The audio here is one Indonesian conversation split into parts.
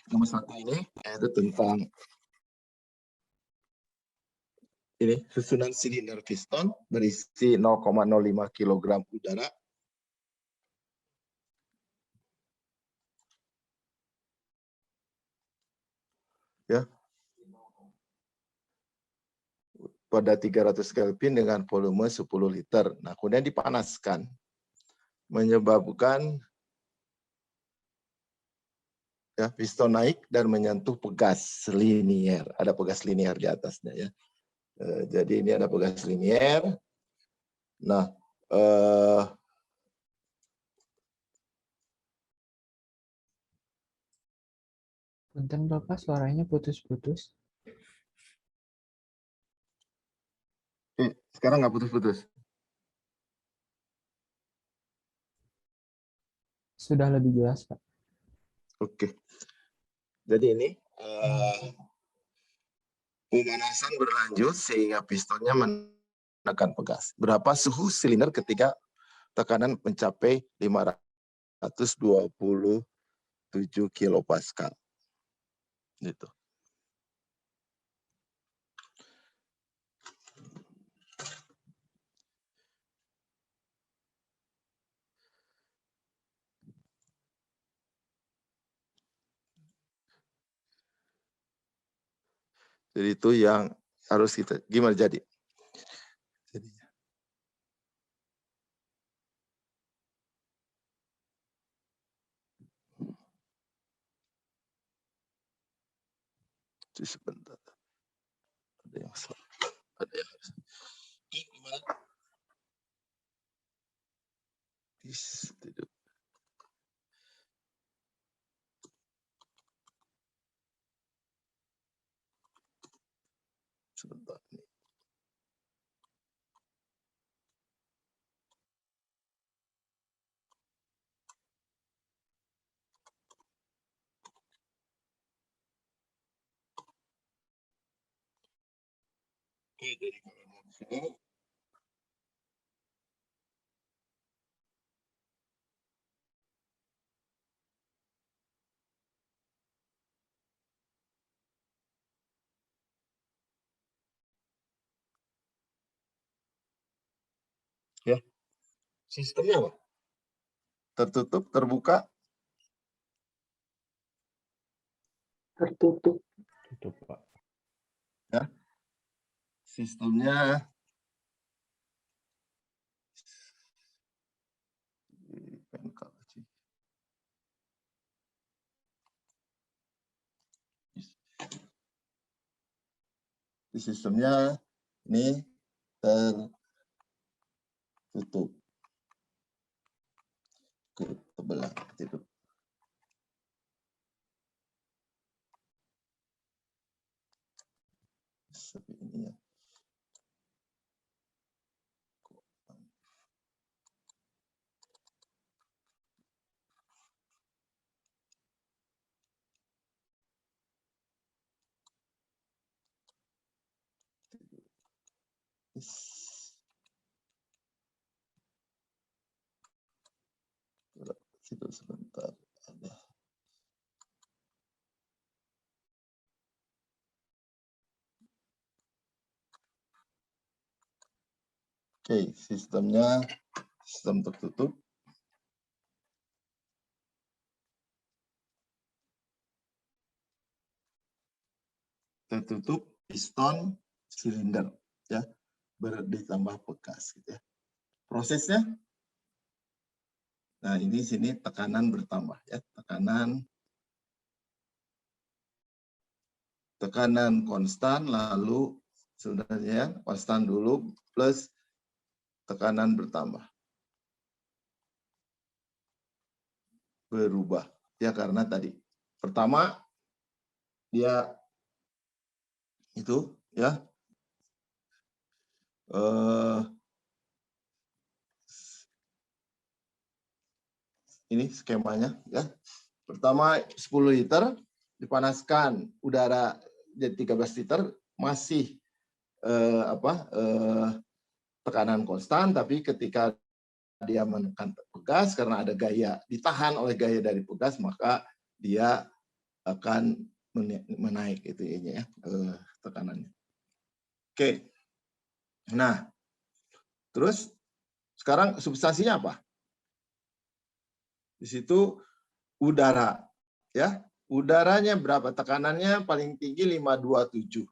nomor 1 ini yaitu tentang ini susunan silinder piston berisi 0,05 kg udara. Ya. Pada 300 Kelvin dengan volume 10 liter. Nah, kemudian dipanaskan menyebabkan ya piston naik dan menyentuh pegas linier. Ada pegas linier di atasnya ya. Jadi ini ada pegas linier. Nah, Punten Bapak, suaranya putus-putus. sekarang nggak putus-putus. Sudah lebih jelas, Pak. Oke. Jadi ini pemanasan berlanjut sehingga pistonnya menekan pegas. Berapa suhu silinder ketika tekanan mencapai 527 kilopascal. Gitu. Jadi itu yang harus kita gimana jadi? Jadinya. Sebentar. Ada yang salah. Ada yang harus. Gimana? Sebentar. Oke, jadi kalau di sini ya sistemnya apa? Tertutup, terbuka, Tertutup. Tutup, Pak. ya. Sistemnya sistemnya ini tertutup ke sebelah itu. Seperti ini ya. Situ sebentar ada. Oke, sistemnya sistem tertutup. Tertutup piston silinder ya, ditambah bekas gitu ya. Prosesnya, nah ini sini tekanan bertambah ya, tekanan konstan, lalu sebenarnya konstan dulu plus tekanan bertambah, berubah ya, karena tadi pertama dia itu ya ini skemanya ya. Pertama 10 liter dipanaskan, udara jadi 13 liter masih tekanan konstan, tapi ketika dia menekan pegas karena ada gaya, ditahan oleh gaya dari pegas, maka dia akan menaik itu ya, tekanannya. Oke. Nah, terus sekarang substansinya apa? Di situ udara, ya. Udaranya berapa? Tekanannya paling tinggi 527.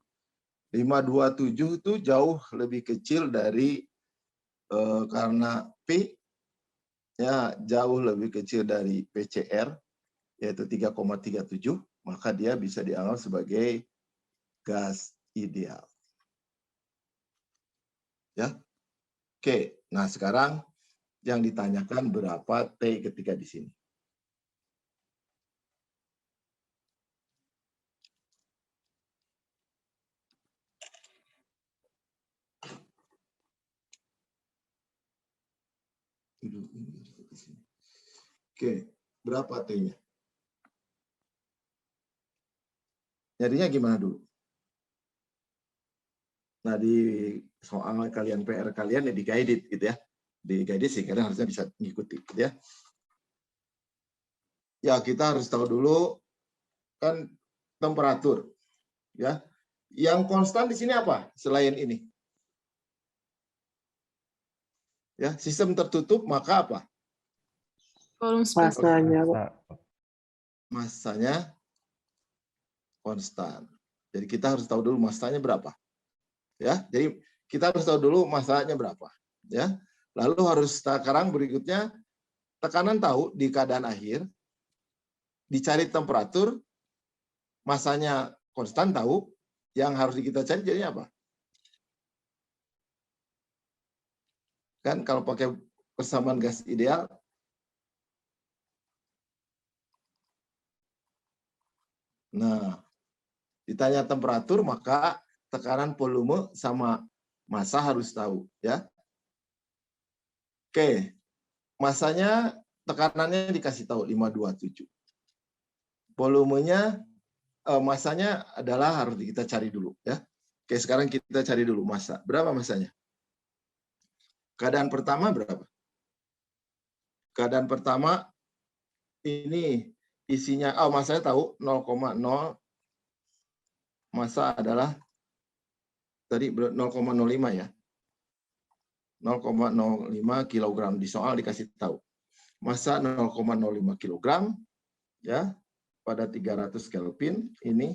527 itu jauh lebih kecil dari karena P ya jauh lebih kecil dari PCR yaitu 3,37, maka dia bisa dianggap sebagai gas ideal. Ya. Oke, nah sekarang yang ditanyakan berapa T ketika di sini. Oke, berapa T-nya? Nyarinya gimana dulu? Nah, di soal kalian PR kalian ya di guided gitu ya. Di guided sih kalian harusnya bisa mengikuti gitu ya. Ya, kita harus tahu dulu kan temperatur ya. Yang konstan di sini apa selain ini? Ya, sistem tertutup maka apa? Volume space. Masanya, Masanya konstan. Jadi kita harus tahu dulu masanya berapa. Ya, jadi kita harus tahu dulu masanya berapa. Ya, lalu harus sekarang berikutnya tekanan tahu di keadaan akhir, dicari temperatur, masanya konstan tahu, yang harus kita cari jadi apa? Kan kalau pakai persamaan gas ideal, nah ditanya temperatur maka tekanan volume sama massa harus tahu ya. Oke, masanya tekanannya dikasih tahu 527. Volumenya masanya adalah harus kita cari dulu ya. Oke, sekarang kita cari dulu massa. Berapa masanya? Keadaan pertama berapa? Keadaan pertama ini isinya, masanya tahu 0,0, massa adalah tadi 0,05 ya. 0,05 kg di soal dikasih tahu. Massa 0,05 kg ya pada 300 Kelvin ini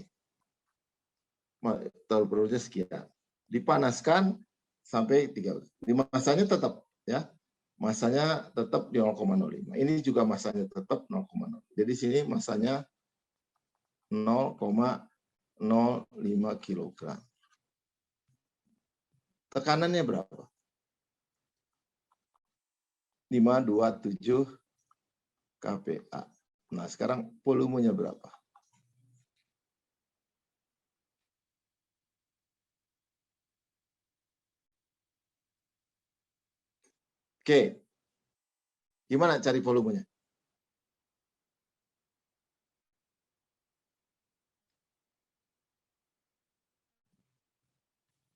temperaturnya sekian. Dipanaskan sampai 300. Masanya tetap ya. Masanya tetap di 0,05. Ini juga masanya tetap 0,0. Jadi sini masanya 0,05 kg. Tekanannya berapa? 527 kPa. Nah, sekarang volumenya berapa? Oke. Gimana cari volumenya?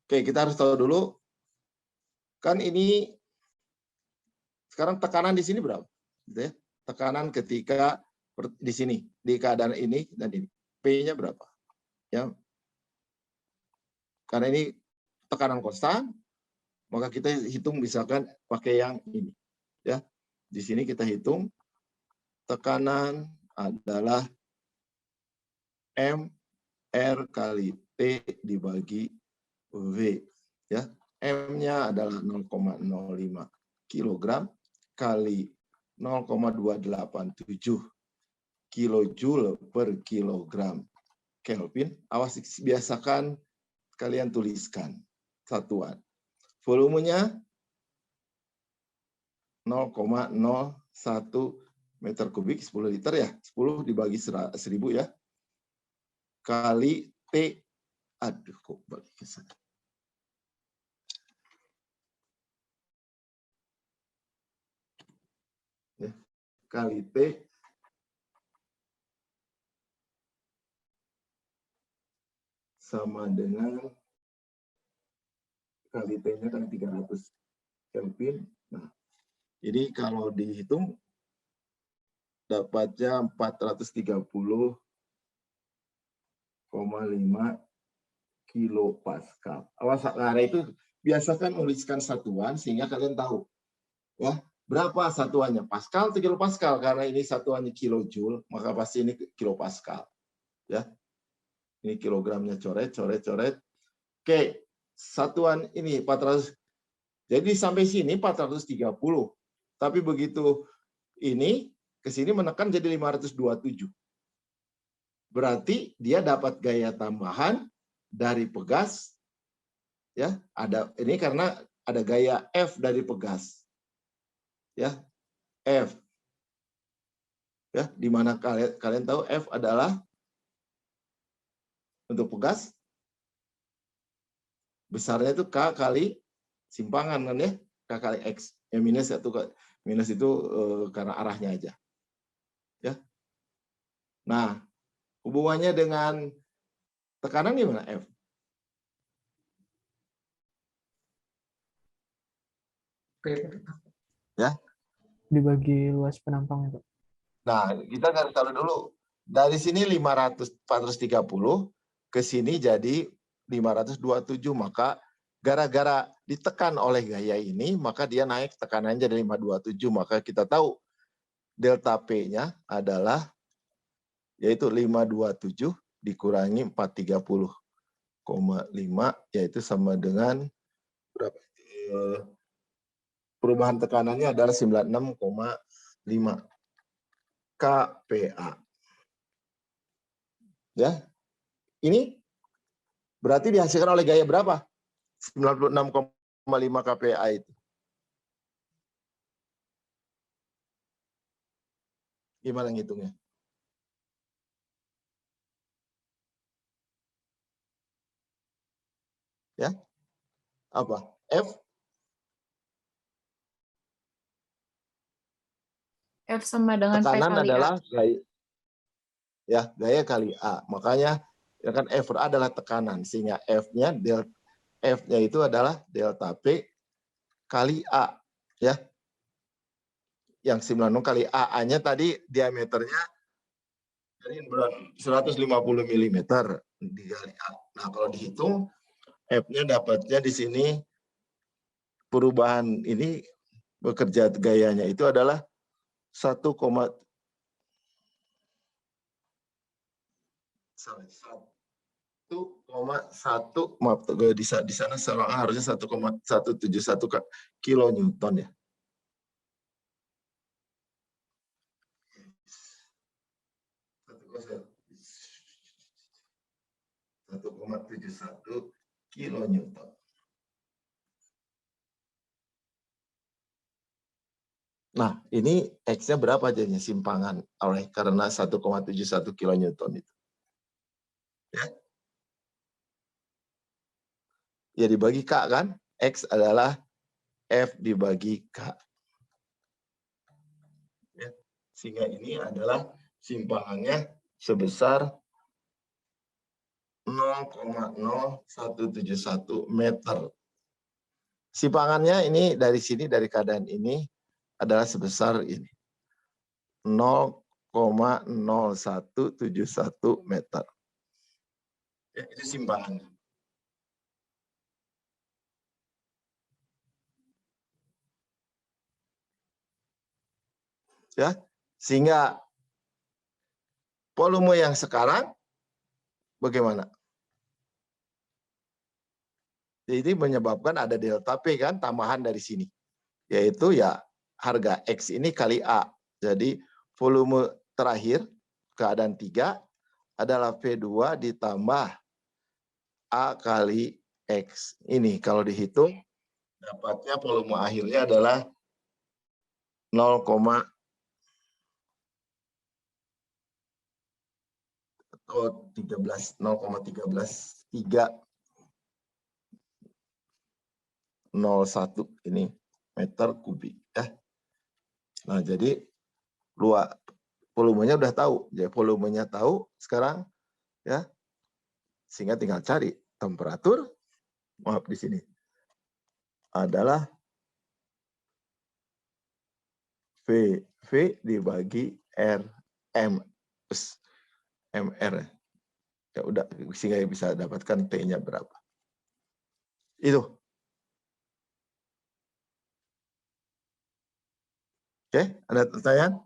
Oke, kita harus tahu dulu. Kan ini sekarang tekanan di sini berapa? Gitu ya. Tekanan ketika di sini, di keadaan ini dan ini. P-nya berapa? Ya. Karena ini tekanan konstan, maka kita hitung misalkan pakai yang ini. Ya. Di sini kita hitung tekanan adalah M R kali T dibagi V. Ya. M-nya adalah 0,05 kg kali 0,287 kilojoule per kilogram Kelvin. Awas, biasakan kalian tuliskan satuan. Volumenya 0,01 meter kubik 10 liter ya. 10 dibagi 1000 ya. Kali T. Aduh, kok balik ke sana. Ya, kali T sama dengan kali T-nya kan 300 Kelvin. Nah, ini kalau dihitung dapatnya 430 kilopascal. Awas, nah itu biasakan menuliskan satuan sehingga kalian tahu ya berapa satuannya, pascal atau kilopascal, karena ini satuannya kilojoule maka pasti ini kilopascal ya. Ini kilogramnya coret. Oke, satuan ini 400. Jadi sampai sini 430. Tapi begitu ini ke sini menekan jadi 527. Berarti dia dapat gaya tambahan dari pegas ya, ada ini karena ada gaya F dari pegas. Ya, F. Ya, di mana kalian tahu F adalah untuk pegas besarnya itu K kali simpangan kan ya, K kali X. Yang minus itu karena arahnya aja. Ya. Nah, hubungannya dengan tekanan gimana F? Ya. Dibagi luas penampangnya, Pak. Nah, kita garis tahu dulu. Dari sini 430 ke sini jadi 527, maka gara-gara ditekan oleh gaya ini, maka dia naik tekanannya jadi 527, maka kita tahu delta P-nya adalah yaitu 527 dikurangi 430,5 yaitu sama dengan berapa? Perubahan tekanannya adalah 96,5 kPa. Ya. Ini berarti dihasilkan oleh gaya berapa? 96,5 kPa itu. Gimana ngitungnya? Ya. Apa? F sama dengan P tekanan kali adalah A. gaya kali A. Makanya ya kan F adalah tekanan sehingga F-nya itu adalah delta P kali A ya. Yang 96 kali AA-nya tadi diameternya dari 150 mm dikali A. Nah, kalau dihitung F-nya dapatnya di sini perubahan ini bekerja gayanya itu adalah 1,1 maaf di sana harusnya 1,171 kilonewton ya. 1,71 kilonewton. Nah, ini X-nya berapa jadinya simpangan oleh karena 1,71 kilonewton itu. Ya. Ya dibagi K kan? X adalah F dibagi K. Ya. Sehingga ini adalah simpangannya sebesar 0,0171 meter. Simpangannya ini dari sini, dari keadaan ini adalah sebesar ini. 0,0171 meter. Ya, itu simpangannya. Ya, sehingga volume yang sekarang bagaimana? Jadi menyebabkan ada delta P kan tambahan dari sini. Yaitu ya harga X ini kali A. Jadi volume terakhir keadaan 3 adalah V2 ditambah A kali X. Ini kalau dihitung dapatnya volume akhirnya adalah 0,13 301 ini meter kubik ya. Nah, jadi volumenya udah tahu. Jadi volumenya tahu sekarang ya. Sehingga tinggal cari temperatur. Maaf di sini. Adalah V dibagi R M. MR. Ya udah, sehingga bisa dapatkan T-nya berapa. Itu. Oke, ada pertanyaan?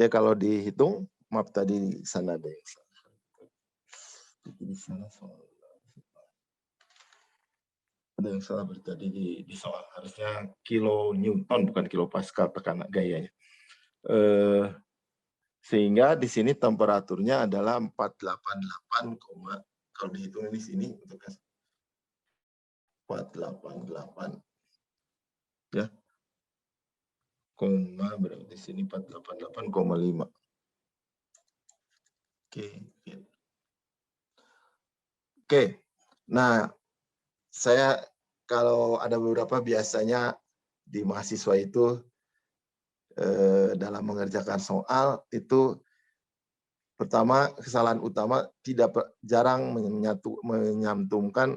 Ya kalau dihitung, maaf tadi di sana ada yang salah. Di sana soal. Ada yang salah tadi di soal. Harusnya kilo Newton bukan kilo Pascal tekanan gayanya. Sehingga di sini temperaturnya adalah 488, kalau dihitung di sini untuk 488 ya. Koma berarti di sini 488,5. Oke. Nah, saya kalau ada beberapa biasanya di mahasiswa itu dalam mengerjakan soal itu pertama kesalahan utama jarang menyantumkan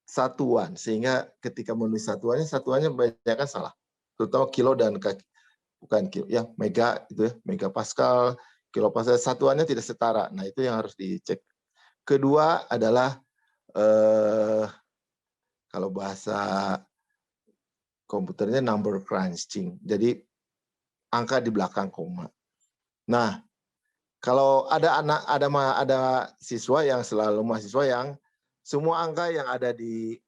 satuan, sehingga ketika menulis satuannya banyak kan salah, terutama kilo dan bukan kilo ya, mega itu ya, mega pascal, kilo pascal, satuannya tidak setara. Nah itu yang harus dicek. Kedua adalah kalau bahasa komputernya number crunching, jadi angka di belakang koma. Nah kalau ada siswa yang selalu mahasiswa yang semua angka yang ada di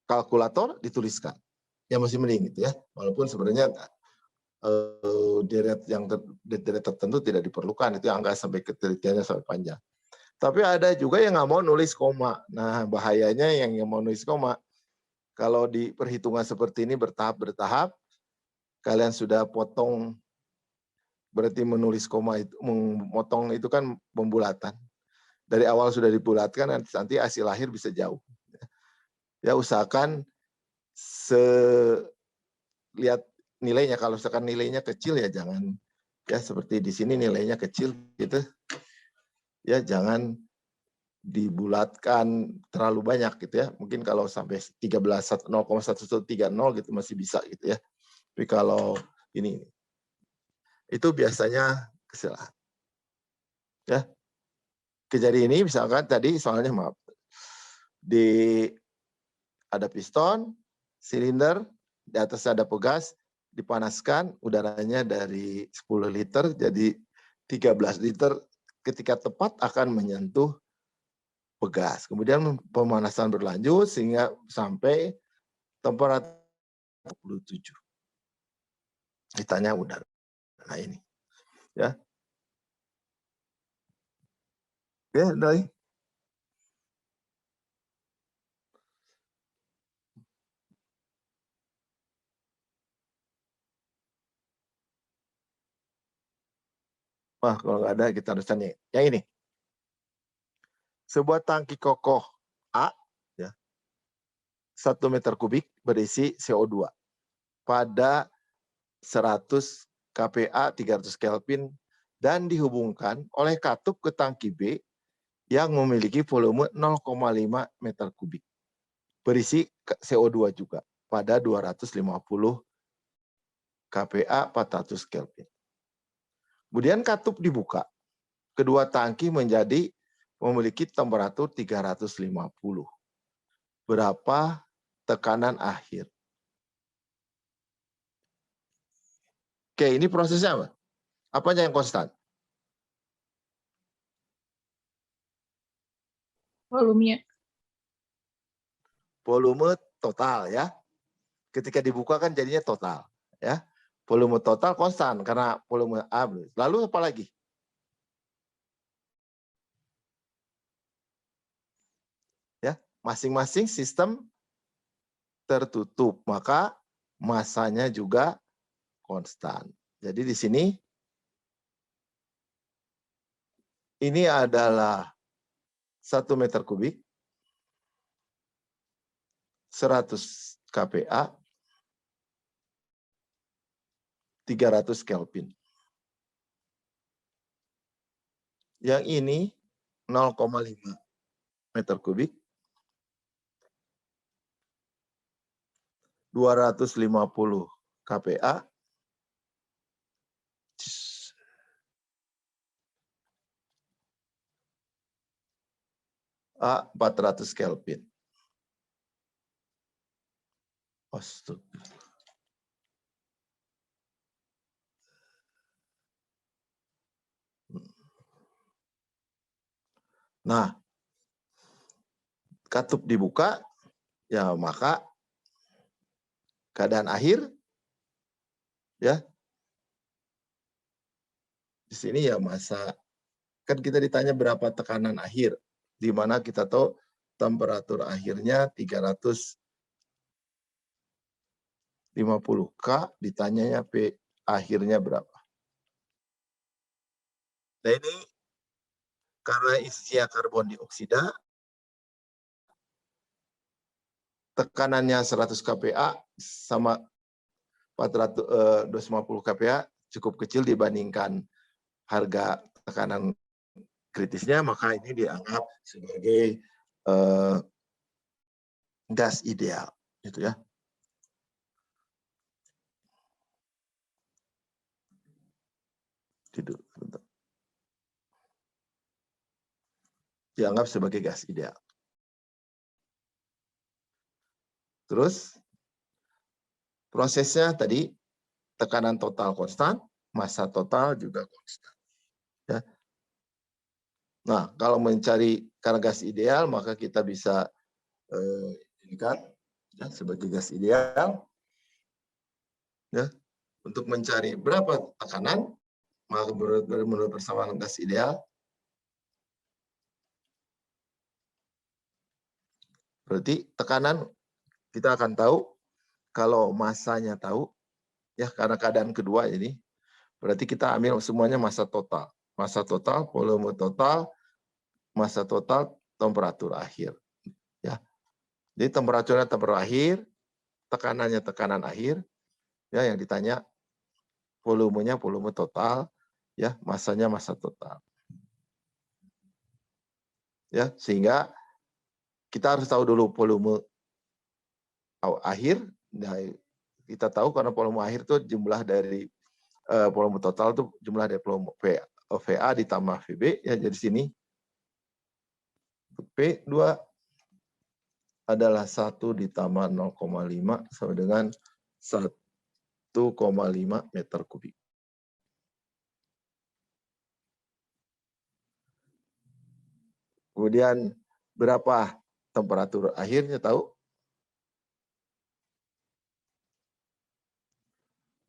kalkulator dituliskan, ya masih mending gitu ya, walaupun sebenarnya deret tertentu tidak diperlukan, itu angka sampai ketelitiannya sampai panjang. Tapi ada juga yang nggak mau nulis koma. Nah bahayanya yang mau nulis koma, kalau di perhitungan seperti ini bertahap, kalian sudah potong, berarti menulis koma itu, memotong itu kan pembulatan. Dari awal sudah dibulatkan, nanti hasil akhir bisa jauh. Ya usahakan lihat nilainya. Kalau misalkan nilainya kecil ya jangan, ya seperti di sini nilainya kecil gitu, ya jangan dibulatkan terlalu banyak gitu ya. Mungkin kalau sampai 0,1130 gitu masih bisa gitu ya. Tapi kalau ini itu biasanya kesalahan. Ya. Kejadian ini misalkan tadi soalnya maaf, ada piston, silinder, di atasnya ada pegas, dipanaskan udaranya dari 10 liter jadi 13 liter, ketika tepat akan menyentuh pegas. Kemudian pemanasan berlanjut sehingga sampai temperatur 27. Ditanya udara. Nah ini. Ya. Oke, dari. Wah, kalau nggak ada kita harus tanya. Yang ini. Sebuah tangki kokoh A, ya, 1 meter kubik berisi CO2 pada 100 kPa 300 Kelvin dan dihubungkan oleh katup ke tangki B yang memiliki volume 0,5 meter kubik. Berisi CO2 juga pada 250 kPa 400 Kelvin. Kemudian katup dibuka. Kedua tangki memiliki temperatur 350. Berapa tekanan akhir? Oke, ini prosesnya apa? Apanya yang konstan? Volumenya. Volume total ya. Ketika dibuka kan jadinya total ya. Volume total konstan karena volume A. Lalu apa lagi? Ya, masing-masing sistem tertutup, maka masanya juga konstan. Jadi di sini ini adalah 1 meter kubik 100 kPa 300 Kelvin. Yang ini 0,5 meter kubik 250 kPa A 400 Kelvin. Astagfirullah. Nah, katup dibuka, ya maka keadaan akhir, ya di sini ya masa, kan kita ditanya berapa tekanan akhir, di mana kita tahu temperatur akhirnya 350 K, ditanyanya P akhirnya berapa. Nah ini karena isinya karbon dioksida, tekanannya 100 kPa sama 250 kPa cukup kecil dibandingkan harga tekanan kritisnya, maka ini dianggap sebagai gas ideal, gitu ya. Tidur, bentar. Dianggap sebagai gas ideal. Terus prosesnya tadi tekanan total konstan, massa total juga konstan. Ya. Nah, kalau mencari karena gas ideal, maka kita bisa jadikan ya, sebagai gas ideal. Ya, untuk mencari berapa tekanan, maka menurut persamaan gas ideal, berarti tekanan kita akan tahu kalau massanya tahu, ya karena keadaan kedua ini, berarti kita ambil semuanya massa total. Massa total, volume total, massa total, temperatur akhir. Ya. Jadi temperaturnya temperatur akhir, tekanannya tekanan akhir, ya yang ditanya volumenya volume total, ya massanya massa total. Ya, sehingga kita harus tahu dulu volume akhir. Nah, kita tahu karena volume akhir itu jumlah dari volume total itu jumlah dari volume VA ditambah VB, ya jadi sini P2 adalah 1 ditambah 0,5 sama dengan 1,5 meter kubik. Kemudian berapa temperatur akhirnya tahu?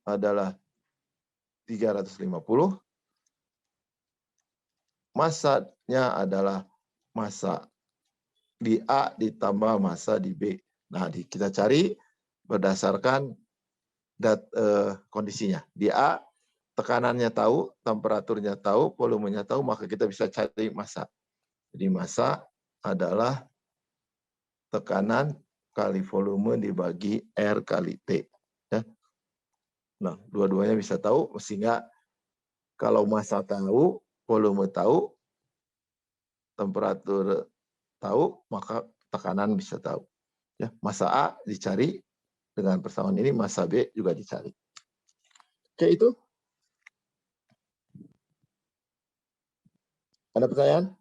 Adalah 350. Massanya adalah massa di A ditambah massa di B. Nah, kita cari berdasarkan kondisinya. Di A, tekanannya tahu, temperaturnya tahu, volumenya tahu, maka kita bisa cari massa. Jadi massa adalah tekanan kali volume dibagi R kali T. Ya. Nah, dua-duanya bisa tahu, sehingga kalau massa tahu, volume tahu, temperatur tahu, maka tekanan bisa tahu. Ya, massa A dicari dengan persamaan ini, massa B juga dicari. Oke, itu. Ada pertanyaan?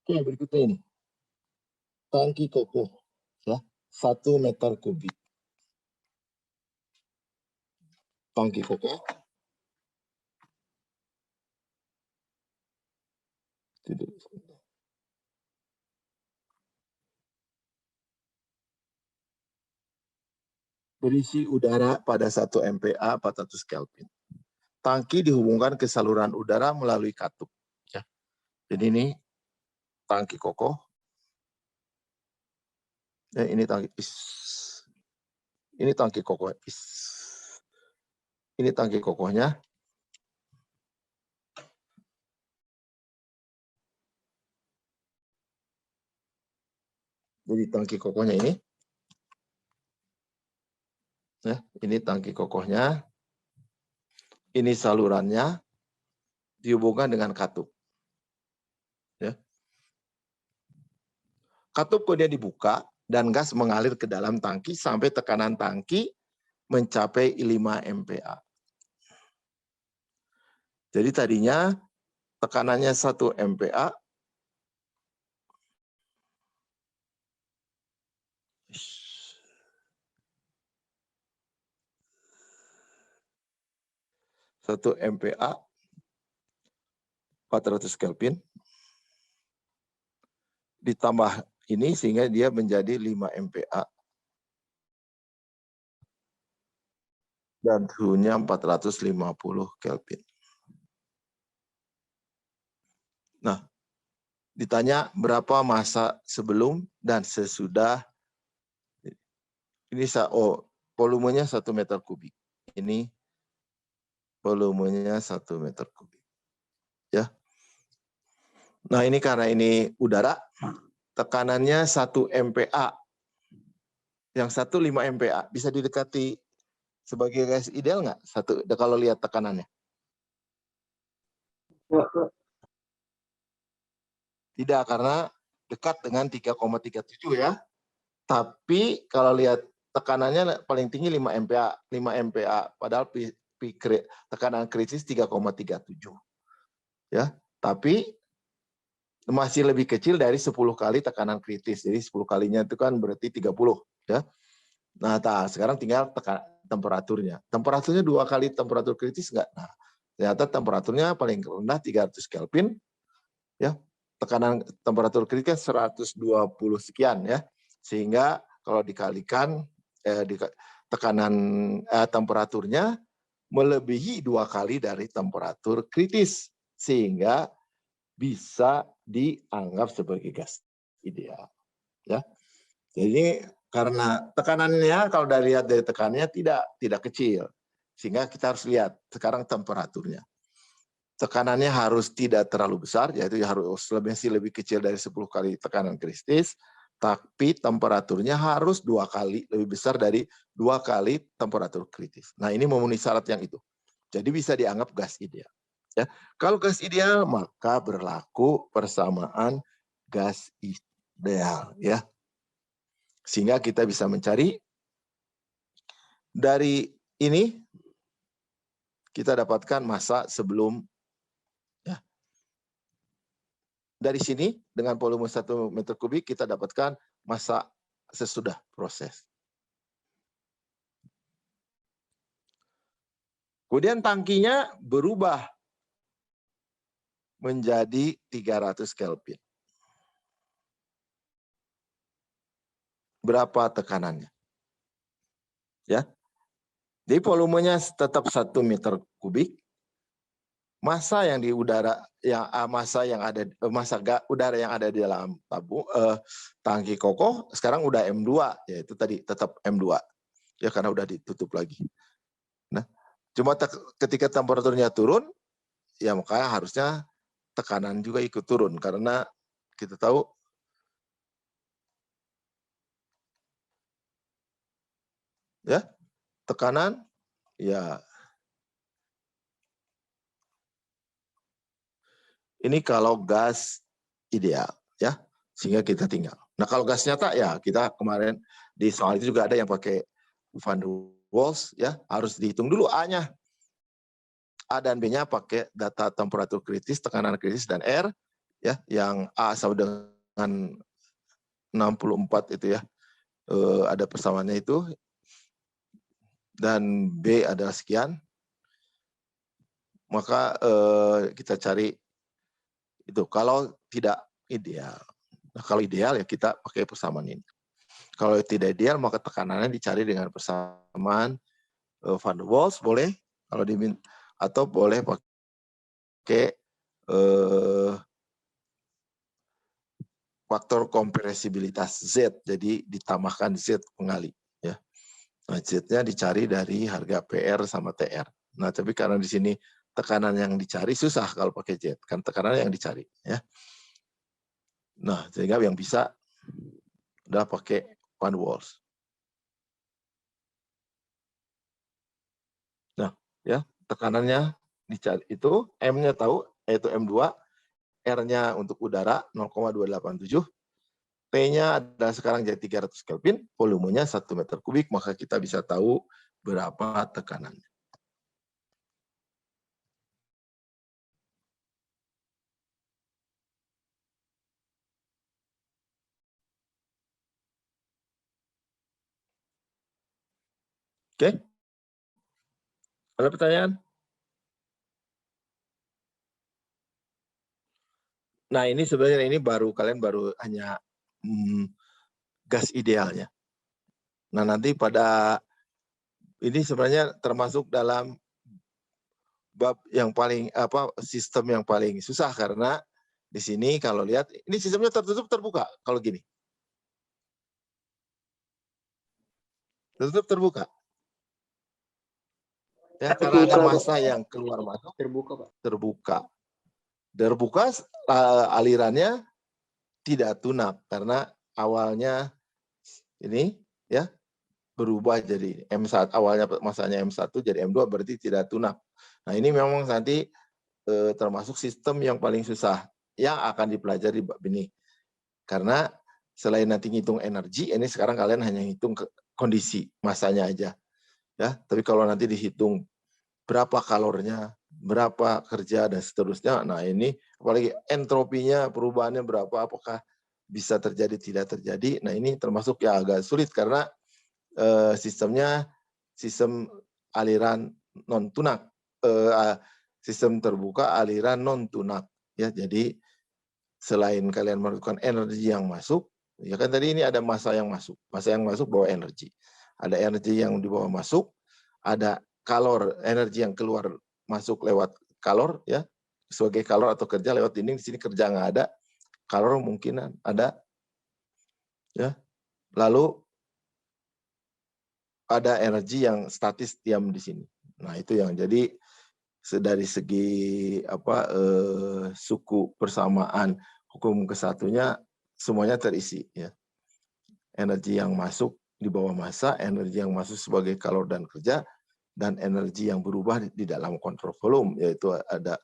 Oke, berikutnya ini. Tangki kokoh. Ya, 1 meter kubik. Tangki kokoh. Berisi udara pada 1 MPa 400 Kelvin. Tangki dihubungkan ke saluran udara melalui katup. Ya. Jadi ini tangki kokoh. Ya, ini tangki ini tangki kokoh. Ini tangki kokohnya. Jadi tangki kokohnya ini. Ya, ini tangki kokohnya. Ini salurannya dihubungkan dengan katup. Ya. Katup kemudian dibuka dan gas mengalir ke dalam tangki sampai tekanan tangki mencapai 5 MPa. Jadi tadinya tekanannya 1 MPa. Satu MPa 400 Kelvin ditambah ini sehingga dia menjadi 5 MPa dan suhunya 450 Kelvin. Nah, ditanya berapa massa sebelum dan sesudah. Ini volumenya 1 meter kubik. Ini volumenya 1 meter kubik. Ya. Nah, ini karena ini udara, tekanannya 1 MPa. Yang satu 5 MPa. Bisa didekati sebagai gas ideal nggak? Kalau lihat tekanannya. Tidak, karena dekat dengan 3,37 ya. Tapi kalau lihat tekanannya paling tinggi 5 MPa. 5 MPa. Padahal tekanan kritis 3,37. Ya, tapi masih lebih kecil dari 10 kali tekanan kritis. Jadi 10 kalinya itu kan berarti 30. Ya. Nah, sekarang tinggal temperaturnya. Temperaturnya 2 kali temperatur kritis enggak? Nah, ternyata temperaturnya paling rendah 300 Kelvin. Ya, tekanan temperatur kritis 120 sekian ya. Sehingga kalau dikalikan tekanan temperaturnya melebihi 2 kali dari temperatur kritis sehingga bisa dianggap sebagai gas ideal. Ya. Jadi karena tekanannya kalau lihat dari tekanannya tidak kecil. Sehingga kita harus lihat sekarang temperaturnya. Tekanannya harus tidak terlalu besar, yaitu harus lebih kecil dari 10 kali tekanan kritis, tapi temperaturnya harus 2 kali lebih besar dari 2 kali temperatur kritis. Nah, ini memenuhi syarat yang itu. Jadi bisa dianggap gas ideal. Ya, kalau gas ideal maka berlaku persamaan gas ideal ya. Sehingga kita bisa mencari dari ini kita dapatkan massa sebelum ya. Dari sini dengan volume 1 meter kubik kita dapatkan massa sesudah proses. Kemudian tangkinya berubah menjadi 300 Kelvin. Berapa tekanannya? Ya. Jadi volumenya tetap 1 meter kubik. Massa yang di udara udara yang ada di dalam tangki kokoh sekarang udah M2 yaitu tadi tetap M2. Ya karena udah ditutup lagi. Nah, cuma ketika temperaturnya turun ya makanya harusnya tekanan juga ikut turun karena kita tahu ya tekanan ya ini kalau gas ideal ya sehingga kita tinggal. Nah kalau gas nyata ya kita kemarin di soal itu juga ada yang pakai Van der Waals ya harus dihitung dulu A-nya. A dan B-nya pakai data temperatur kritis, tekanan kritis dan R ya yang A sama dengan 64 itu ya. Ada persamaannya itu dan B adalah sekian. Maka kita cari itu kalau tidak ideal. Nah, kalau ideal ya kita pakai persamaan ini. Kalau tidak ideal maka tekanannya dicari dengan persamaan Van der Waals boleh kalau diminta atau boleh pakai faktor kompresibilitas Z, jadi ditambahkan Z pengali. Ya. Nah, Z-nya dicari dari harga PR sama TR. Nah, tapi karena di sini tekanan yang dicari susah kalau pakai Z, kan tekanan yang dicari. Ya. Nah, sehingga yang bisa udah pakai Van der Waals. Ya, tekanannya dicari itu, M-nya tahu, yaitu M2, R-nya untuk udara 0,287, T-nya adalah sekarang jadi 300 Kelvin, volumenya 1 meter kubik, maka kita bisa tahu berapa tekanannya. Oke? Ada pertanyaan? Nah, ini sebenarnya ini kalian baru hanya gas idealnya. Nah, nanti pada ini sebenarnya termasuk dalam bab yang paling sistem yang paling susah, karena di sini kalau lihat ini sistemnya tertutup terbuka kalau gini. Tertutup terbuka. Ya, karena ada massa yang keluar masuk. Terbuka, Pak. Terbuka. Terbuka, alirannya tidak tunap karena awalnya ini ya berubah jadi M1, awalnya masanya M1 jadi M2, berarti tidak tunap. Nah, ini memang nanti termasuk sistem yang paling susah yang akan dipelajari bab ini. Karena selain nanti ngitung energi, ini sekarang kalian hanya hitung kondisi masanya aja. Ya, tapi kalau nanti dihitung berapa kalornya, berapa kerja dan seterusnya, nah ini apalagi entropinya, perubahannya berapa, apakah bisa terjadi tidak terjadi. Nah, ini termasuk ya agak sulit karena sistemnya sistem aliran non tunak, sistem terbuka aliran non tunak. Ya, jadi selain kalian menentukan energi yang masuk, ya kan tadi ini ada massa yang masuk bawa energi. Ada energi yang dibawa masuk, ada kalor, energi yang keluar masuk lewat kalor, ya sebagai kalor atau kerja lewat dinding. Di sini kerja nggak ada, kalor mungkin ada, ya. Lalu ada energi yang statis diam di sini. Nah, itu yang jadi dari segi suku persamaan hukum kesatunya semuanya terisi, ya. Energi yang masuk di bawah massa, energi yang masuk sebagai kalor dan kerja, dan energi yang berubah di dalam kontrol volume, yaitu ada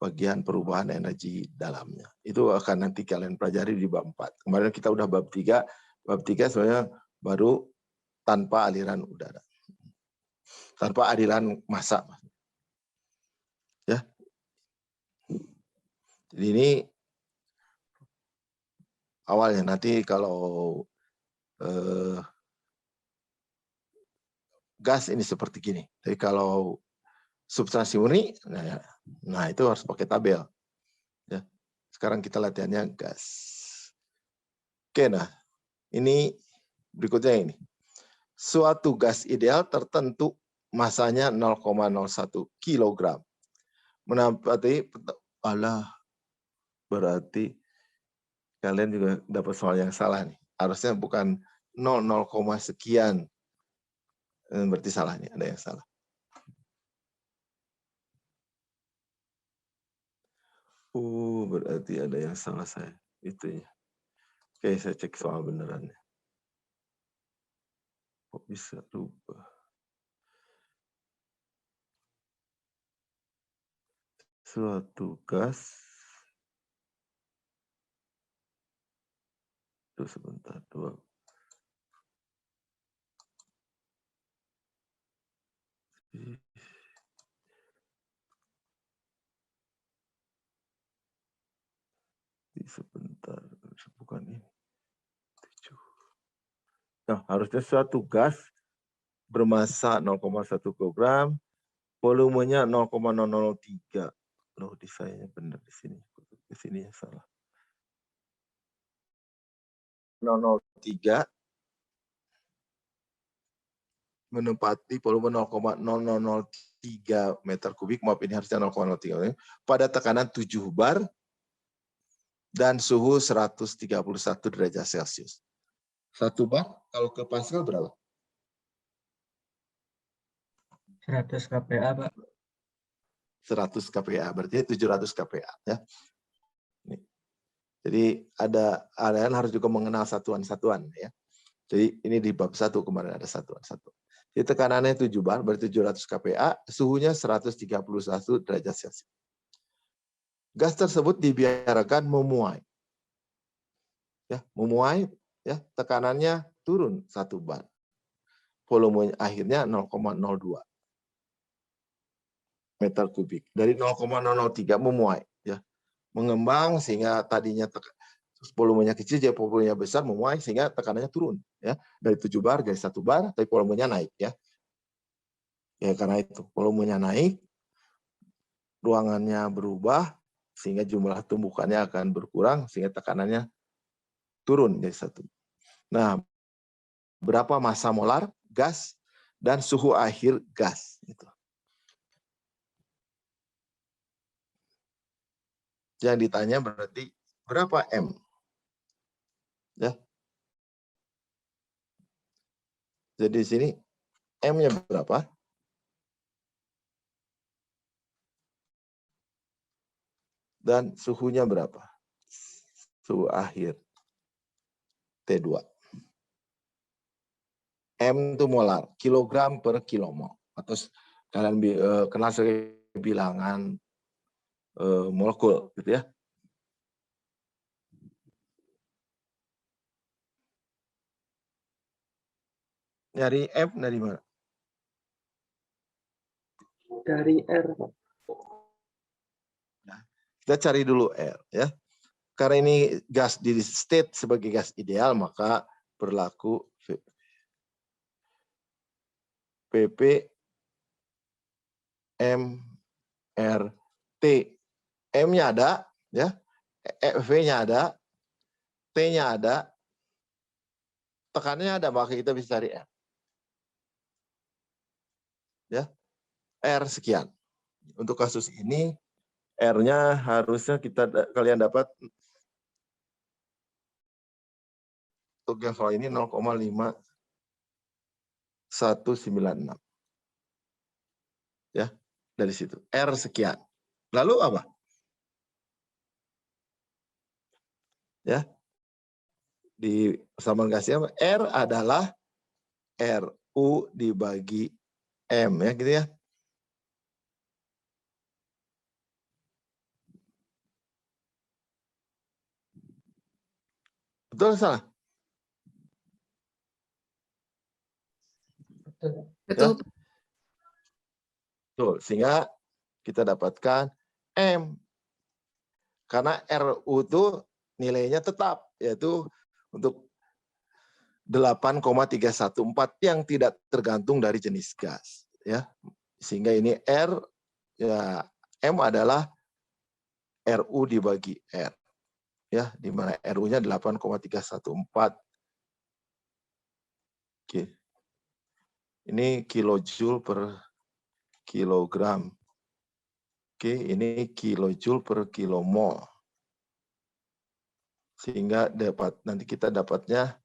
bagian perubahan energi dalamnya. Itu akan nanti kalian pelajari di bab 4. Kemarin kita udah bab 3. Bab 3 sebenarnya baru tanpa aliran udara. Tanpa aliran massa. Ya. Jadi ini awalnya, nanti kalau gas ini seperti gini. Jadi kalau substansi murni, nah itu harus pakai tabel. Ya. Sekarang kita latihannya gas. Oke, nah ini berikutnya ini. Suatu gas ideal tertentu masanya 0,01 kg. Berarti kalian juga dapat soal yang salah nih. Harusnya bukan 0, sekian. Berarti salah nih, ada yang salah. Berarti ada yang salah saya. Itu ya. Oke, saya cek soal benerannya. Kok bisa lupa? Suatu gas. Tuh sebentar, 2. Sebentar, bukan ini. 7. Nah, harusnya suatu gas bermassa 0,1 kg, volumenya 0,003. Loh, desainnya benar di sini. Di sini yang salah. 003 menempati volume 0,0003 meter kubik, maaf ini harusnya 0,03, pada tekanan 7 bar dan suhu 131 derajat Celcius. 1 bar kalau ke Pascal berapa? 100 kPa, Pak. 100 kPa, berarti 700 kPa, ya. Jadi kalian harus juga mengenal satuan-satuan, ya. Jadi ini di bab 1 kemarin ada satuan-satuan. Jadi tekanannya 7 bar, berarti 700 kPa, suhunya 131 derajat Celcius. Gas tersebut dibiarkan memuai. Ya, memuai, ya, tekanannya turun 1 bar. Volume akhirnya 0,02 meter kubik. Dari 0,003 memuai, ya. Mengembang sehingga tadinya volumenya kecil jadi volumenya besar, memuai sehingga tekanannya turun, ya. Dari 7 bar jadi 1 bar, tapi volumenya naik, ya. Ya karena itu volumenya naik, ruangannya berubah sehingga jumlah tumbukannya akan berkurang sehingga tekanannya turun dari 1. Nah, berapa massa molar gas dan suhu akhir gas itu. Yang ditanya berarti berapa M? Ya. Jadi di sini M-nya berapa? Dan suhunya berapa? Suhu akhir T2. M itu molar, kilogram per kilomol. Atau kalian kenal sebagai bilangan molekul, gitu ya. Nyari M dari mana? Dari R. Nah, kita cari dulu R, ya. Karena ini gas di state sebagai gas ideal, maka berlaku PP M R T. M-nya ada, ya. V-nya ada, T-nya ada, tekanannya ada, maka kita bisa cari R. Ya, R sekian. Untuk kasus ini R-nya harusnya kalian dapat untuk yang soal ini 0,5196. Ya, dari situ. R sekian. Lalu apa? Ya. Di persamaan gasnya R adalah RU dibagi M, ya gitu ya. Betul salah? Betul. Ya? Betul, sehingga kita dapatkan M. Karena RU itu nilainya tetap, yaitu untuk 8,314 yang tidak tergantung dari jenis gas, ya. Sehingga ini R, ya, M adalah RU dibagi R, ya, di mana RU-nya 8,314. Oke. Ini kilojoule per kilogram. Oke, ini kilojoule per kilomol. Sehingga nanti kita dapatnya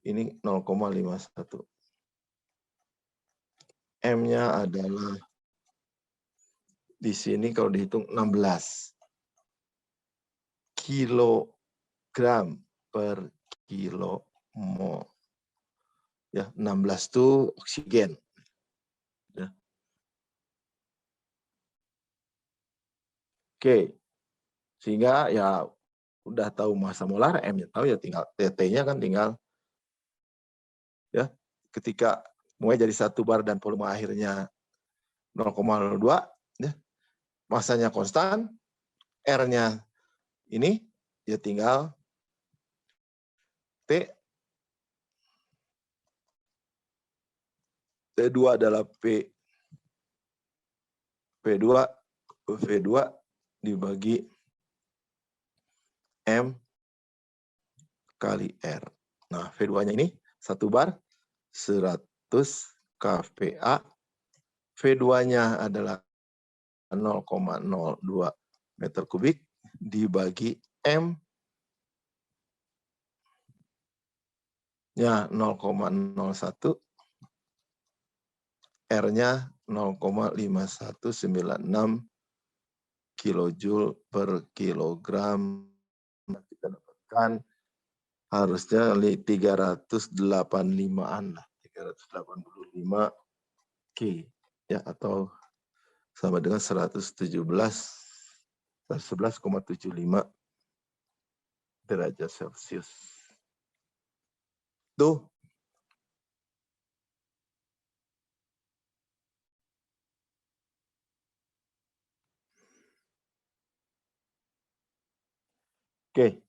ini 0,51. M-nya adalah di sini kalau dihitung 16 kilogram per kilomol. Ya, 16 itu oksigen. Ya. Oke. Sehingga ya udah tahu massa molar, M-nya tahu, ya tinggal T-nya kan tinggal, ya, ketika mulai jadi 1 bar dan volume akhirnya 0,02, ya, massanya konstan, R-nya ini, ya tinggal T2 adalah V2 dibagi M kali R. Nah, V2-nya ini 1 bar 100 kPa. V2-nya adalah 0,02 meter kubik dibagi M nya 0,01, R-nya 0,5196 kilojoule per kilogram. Kita dapatkan harusnya 385-an lah, 385 K ya, atau sama dengan 111,75 derajat Celcius. Tuh. Oke.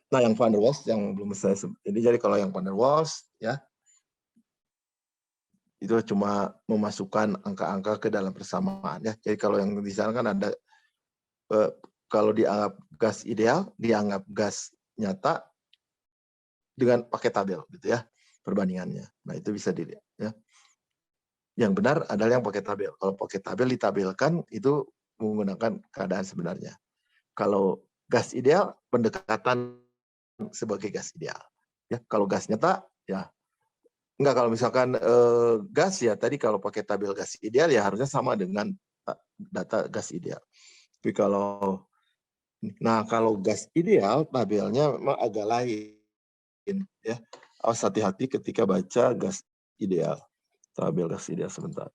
Nah, yang van der Waals yang belum saya sebut ini, jadi kalau yang van der Waals ya itu cuma memasukkan angka-angka ke dalam persamaan ya. Jadi kalau yang di sana kan ada kalau dianggap gas ideal, dianggap gas nyata dengan pakai tabel gitu ya perbandingannya. Nah, itu bisa dilihat ya. Yang benar adalah yang pakai tabel. Kalau pakai tabel ditabelkan itu menggunakan keadaan sebenarnya. Kalau gas ideal pendekatan sebagai gas ideal. Ya, kalau gas nyata ya enggak, kalau misalkan gas ya tadi kalau pakai tabel gas ideal ya harusnya sama dengan data gas ideal. Tapi kalau gas ideal tabelnya memang agak lain ya. Awas hati-hati ketika baca gas ideal. Tabel gas ideal sebentar.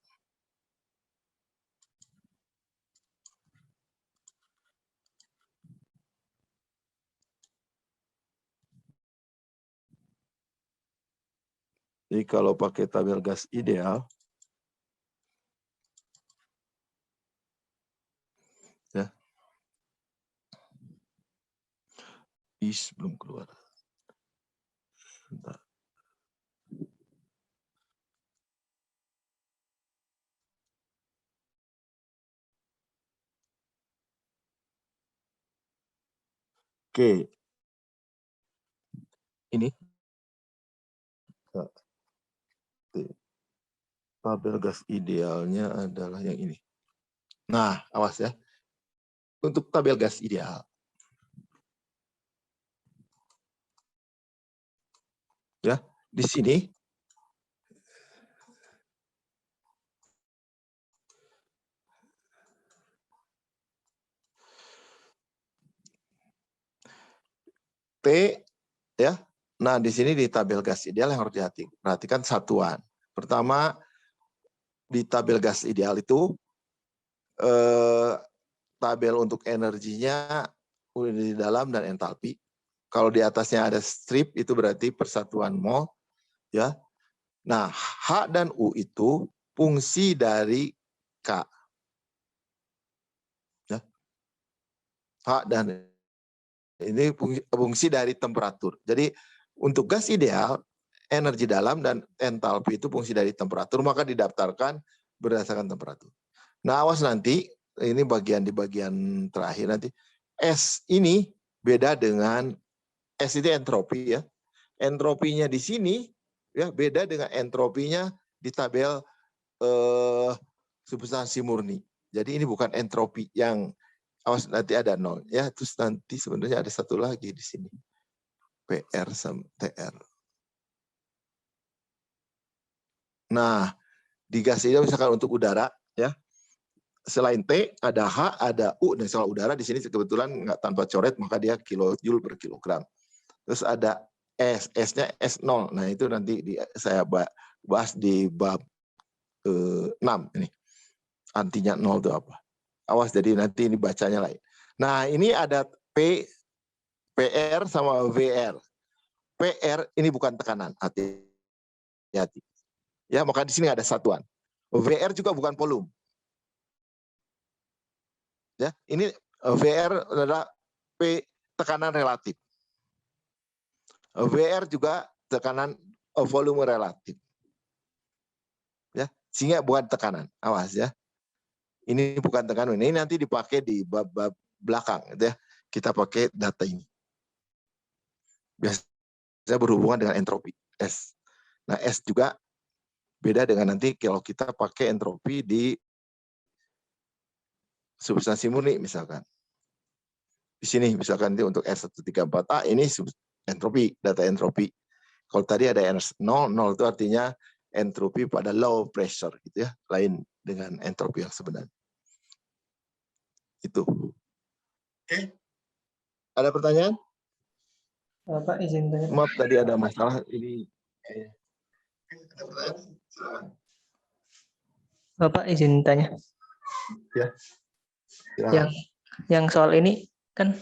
Jadi kalau pakai tabel gas ideal, ya, belum keluar. Bentar. Oke, ini tabel gas idealnya adalah yang ini. Nah, awas ya. Untuk tabel gas ideal, ya, di sini T ya. Nah, di sini di tabel gas ideal yang harus perhatikan satuan. Pertama, di tabel gas ideal itu tabel untuk energinya udah di dalam dan entalpi. Kalau di atasnya ada strip itu berarti persatuan mol ya. Nah, H dan U itu fungsi dari K. Ya. H dan ini fungsi dari temperatur. Jadi untuk gas ideal, energi dalam dan entalpi itu fungsi dari temperatur, maka didaftarkan berdasarkan temperatur. Nah, awas nanti, ini di bagian terakhir nanti, S ini beda dengan, S itu entropi ya. Entropinya di sini ya beda dengan entropinya di tabel substansi murni. Jadi ini bukan entropi yang awas nanti ada 0 ya, terus nanti sebenarnya ada satu lagi di sini. PR sama TR. Nah, di gas ini misalkan untuk udara ya. Selain T ada H, ada U, dan soal udara di sini kebetulan nggak tanpa coret maka dia kilojoule per kilogram. Terus ada S, S-nya S0. Nah, itu nanti saya bahas di bab 6 ini. Antinya 0 itu apa? Awas, jadi nanti ini bacanya lain. Nah, ini ada PR sama VR. PR ini bukan tekanan, hati-hati. Ya, maka di sini ada satuan. VR juga bukan volume. Ya, ini VR adalah tekanan relatif. VR juga tekanan volume relatif. Ya, sehingga bukan tekanan. Awas ya. Ini bukan tekanan. Ini nanti dipakai di bab belakang gitu ya. Kita pakai data ini. Biasanya berhubungan dengan entropi S. Nah, S juga beda dengan nanti kalau kita pakai entropi di substansi murni misalkan. Di sini misalkan nanti untuk S134A ini entropi, data entropi. Kalau tadi ada N0, 0 itu artinya entropi pada low pressure gitu ya, lain dengan entropi yang sebenarnya. Itu. Oke. Ada pertanyaan? Bapak izin tanya. Maaf tadi ada masalah ini. Bapak izin tanya. Ya. Yang soal ini kan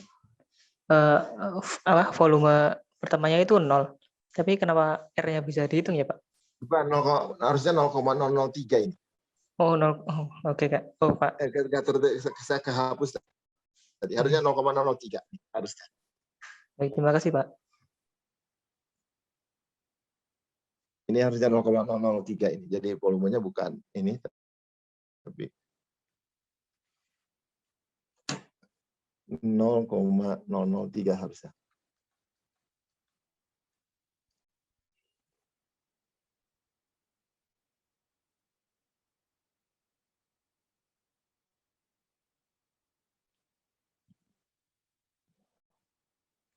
volume pertamanya itu 0. Tapi kenapa R-nya bisa dihitung ya, Pak? Bukan, harusnya 0,003 ini. Oh, 0. Oh, oke, Kak. Oh, Pak. Saya kehapus tadi. Harusnya 0,003 harusnya. Baik, terima kasih, Pak. Ini harusnya 0,003 ini. Jadi volumenya bukan ini, tapi 0,003 harusnya.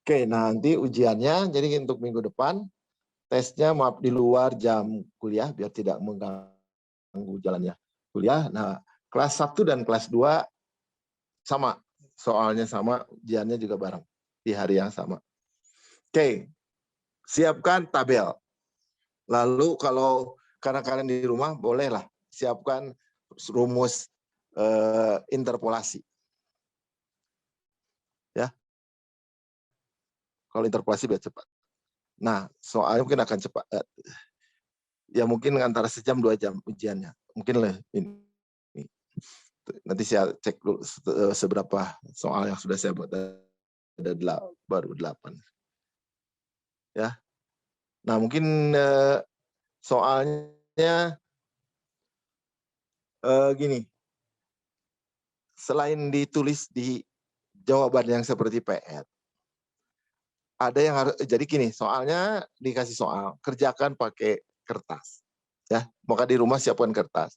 Oke, nanti ujiannya, jadi untuk minggu depan, tesnya maaf di luar jam kuliah, biar tidak mengganggu jalannya kuliah. Nah, kelas 1 dan kelas 2 sama, soalnya sama, ujiannya juga bareng, di hari yang sama. Oke, siapkan tabel. Lalu kalau karena kalian di rumah, bolehlah siapkan rumus interpolasi. Ya, kalau interpolasi biar cepat. Nah, soalnya mungkin akan cepat. Ya mungkin antara sejam 2 jam ujiannya. Mungkin lah ini. Nanti saya cek dulu seberapa soal yang sudah saya buat. Ada baru 8. Ya. Nah, mungkin soalnya gini. Selain ditulis di jawaban yang seperti PR, ada yang harus, jadi gini, soalnya dikasih soal, kerjakan pakai kertas. Ya, maka di rumah siapkan kertas.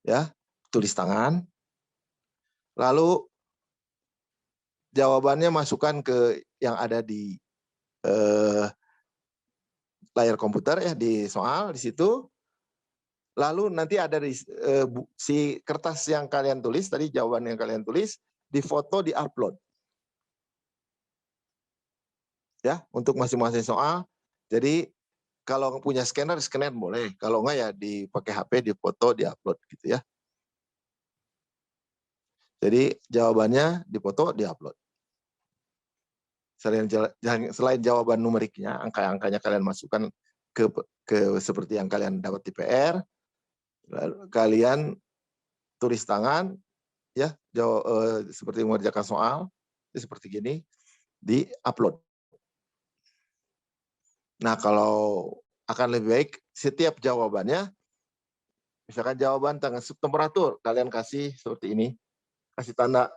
Ya, tulis tangan. Lalu jawabannya masukkan ke yang ada di layar komputer ya, di soal di situ. Lalu nanti ada di si kertas yang kalian tulis tadi, jawaban yang kalian tulis, difoto, diupload. Ya, untuk masing-masing soal. Jadi kalau punya scanner boleh. Kalau enggak ya dipakai HP, difoto, diupload gitu ya. Jadi jawabannya difoto, diupload. Selain jawaban numeriknya, angka-angkanya kalian masukkan ke seperti yang kalian dapat di PR, lalu kalian tulis tangan, ya, seperti mengerjakan soal, seperti gini, di-upload. Nah, kalau akan lebih baik setiap jawabannya, misalkan jawaban tentang temperatur, kalian kasih seperti ini, kasih tanda,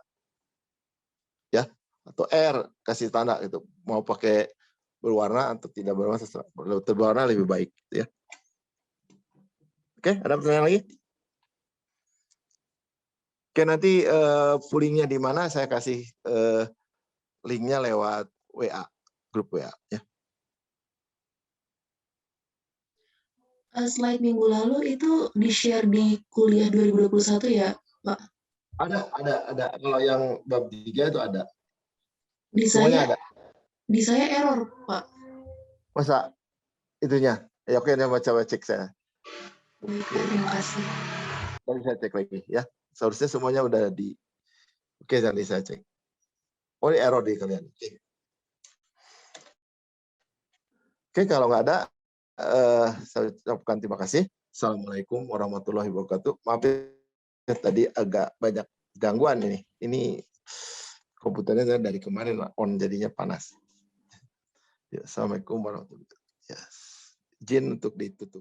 ya, atau R, kasih tanda itu, mau pakai berwarna atau tidak berwarna, berwarna lebih baik, ya. Oke, ada pertanyaan lagi? Oke, nanti poolingnya di mana saya kasih linknya lewat WA, grup WA, ya. Slide minggu lalu itu di-share di kuliah 2021 ya, Pak? Ada. Kalau yang bab 3 itu ada. Di Semuanya ada. Di saya error, Pak. Masa itunya? Ya, oke, coba cek saya. Oke, terima kasih. Nanti saya cek lagi ya. Seharusnya semuanya udah di. Oke, nanti saya cek. Oh, ini error di kalian. Oke, kalau nggak ada, saya ucapkan terima kasih. Assalamualaikum warahmatullahi wabarakatuh. Maaf ya, tadi agak banyak gangguan ini. Ini komputernya dari kemarin on jadinya panas. Ya, assalamualaikum warahmatullahi wabarakatuh. Izin untuk ditutup.